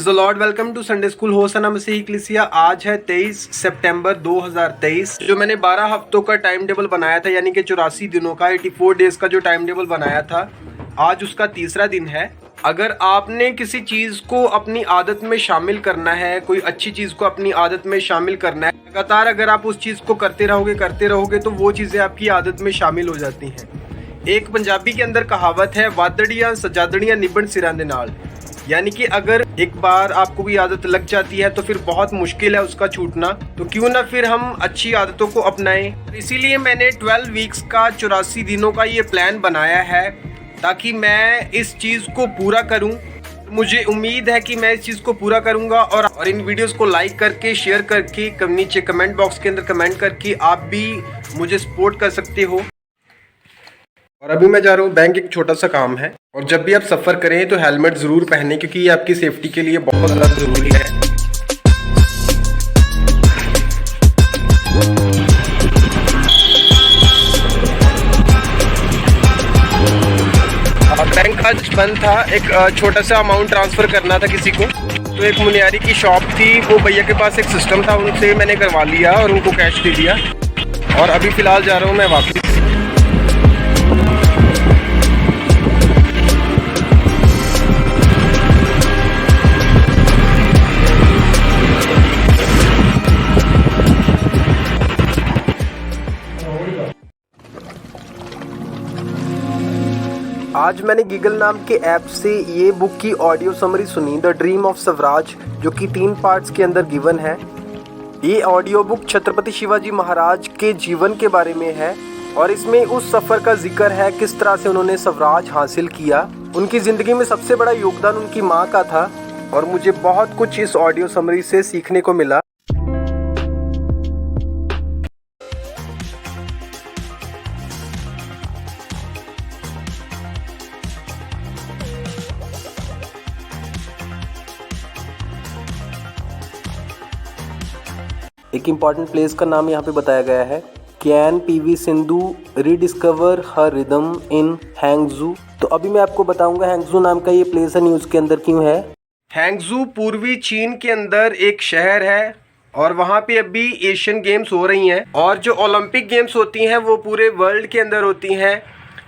Lord welcome to Sunday school Hosanna Masih Ecclesia. आज है 23 सितंबर 2023। जो मैंने 12 हफ्तों का टाइम टेबल बनाया था, यानी कि 84 दिनों का 84 डेज का जो टाइम टेबल बनाया था, आज उसका तीसरा दिन है। अगर आपने किसी चीज़ को अपनी आदत में शामिल करना है, कोई अच्छी चीज़ को अपनी आदत में शामिल करना है, लगातार अगर आप उस चीज़ को करते रहोगे तो वो चीज़ें आपकी आदत में शामिल हो जाती हैं। एक पंजाबी के अंदर कहावत है, वादड़ियाँ सजादड़ियाँ निबड़ सिरां दे नाल, यानी कि अगर एक बार आपको भी आदत लग जाती है तो फिर बहुत मुश्किल है उसका छूटना। तो क्यों ना फिर हम अच्छी आदतों को अपनाएं। इसीलिए मैंने 12 वीक्स का 84 दिनों का ये प्लान बनाया है, ताकि मैं इस चीज़ को पूरा करूं। मुझे उम्मीद है कि मैं इस चीज़ को पूरा करूंगा और इन वीडियोस को लाइक करके, शेयर करके, नीचे कमेंट बॉक्स के अंदर कमेंट करके आप भी मुझे सपोर्ट कर सकते हो। और अभी मैं जा रहा हूँ बैंक, एक छोटा सा काम है। और जब भी आप सफ़र करें तो हेलमेट ज़रूर पहनें, क्योंकि ये आपकी सेफ्टी के लिए बहुत ज़्यादा ज़रूरी है। बैंक आज बंद था, एक छोटा सा अमाउंट ट्रांसफ़र करना था किसी को। तो एक मुनियारी की शॉप थी, वो भैया के पास एक सिस्टम था, उनसे मैंने करवा लिया और उनको कैश दे दिया। और अभी फ़िलहाल जा रहा हूँ मैं वापस। आज मैंने गीगल नाम के ऐप से ये बुक की ऑडियो समरी सुनी, द ड्रीम ऑफ स्वराज, जो कि 3 पार्ट्स के अंदर गिवन है। ये ऑडियो बुक छत्रपति शिवाजी महाराज के जीवन के बारे में है और इसमें उस सफ़र का जिक्र है, किस तरह से उन्होंने स्वराज हासिल किया। उनकी ज़िंदगी में सबसे बड़ा योगदान उनकी माँ का था और मुझे बहुत कुछ इस ऑडियो समरी से सीखने को मिला। एक इम्पॉर्टेंट प्लेस का नाम यहाँ पे बताया गया है, can PV Sindhu rediscover her rhythm in Hangzhou. तो अभी मैं आपको बताऊंगा हैंगजू नाम का ये प्लेस है न्यूज़ के अंदर क्यों है। हैंगजू पूर्वी चीन के अंदर एक शहर है और वहाँ पे अभी एशियन गेम्स हो रही हैं। और जो ओलंपिक गेम्स होती हैं वो पूरे वर्ल्ड के अंदर होती हैं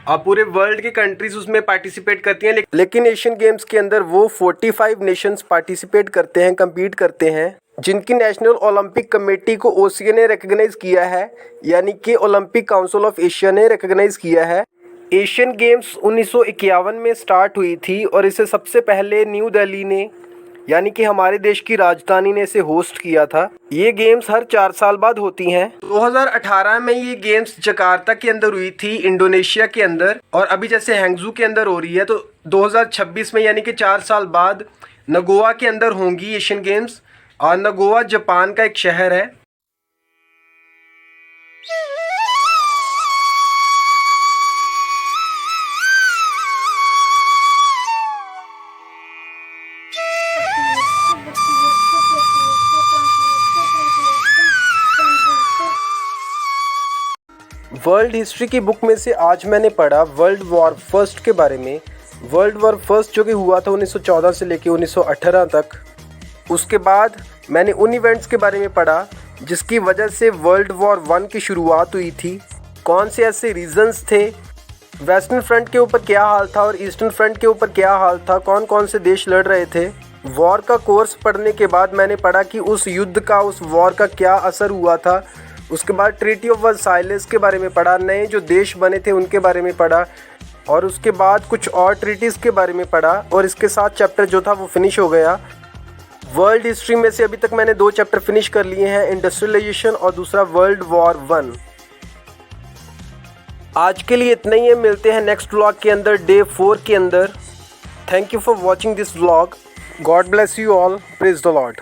और पूरे वर्ल्ड की कंट्रीज उसमें पार्टिसिपेट करती हैं। लेकिन एशियन गेम्स के अंदर वो 45 नेशंस पार्टिसिपेट करते हैं, कम्पीट करते हैं, जिनकी नेशनल ओलंपिक कमेटी को ओसीए ने रिकग्नाइज किया है, यानी कि ओलंपिक काउंसिल ऑफ एशिया ने रिकग्नाइज किया है। एशियन गेम्स 1951 में स्टार्ट हुई थी और इसे सबसे पहले न्यू दिल्ली ने, यानी कि हमारे देश की राजधानी ने इसे होस्ट किया था। ये गेम्स हर 4 साल बाद होती हैं। 2018 में ये गेम्स जकार्ता के अंदर हुई थी, इंडोनेशिया के अंदर, और अभी जैसे हैंगजू के अंदर हो रही है तो 2026 में, यानी कि 4 साल बाद नगोया के अंदर होंगी एशियन गेम्स। और नगोया जापान का एक शहर है। वर्ल्ड हिस्ट्री की बुक में से आज मैंने पढ़ा वर्ल्ड वॉर फर्स्ट के बारे में। वर्ल्ड वॉर फर्स्ट जो कि हुआ था 1914 से लेकर 1918 तक। उसके बाद मैंने उन इवेंट्स के बारे में पढ़ा जिसकी वजह से वर्ल्ड वॉर 1 की शुरुआत हुई थी। कौन से ऐसे रीजंस थे, वेस्टर्न फ्रंट के ऊपर क्या हाल था और ईस्टर्न फ्रंट के ऊपर क्या हाल था, कौन कौन से देश लड़ रहे थे। वॉर का कोर्स पढ़ने के बाद मैंने पढ़ा कि उस युद्ध का, उस वॉर का क्या असर हुआ था। उसके बाद ट्रीटी ऑफ वर्साइलेस के बारे में पढ़ा, नए जो देश बने थे उनके बारे में पढ़ा, और उसके बाद कुछ और ट्रीटीज़ के बारे में पढ़ा, और इसके साथ चैप्टर जो था वो फिनिश हो गया। वर्ल्ड हिस्ट्री में से अभी तक मैंने 2 चैप्टर फिनिश कर लिए हैं, इंडस्ट्रियलाइजेशन और दूसरा वर्ल्ड वॉर 1। आज के लिए इतना ही है, मिलते हैं नेक्स्ट व्लॉग के अंदर, डे 4 के अंदर। Thank you for watching this vlog. God bless you all, praise the Lord.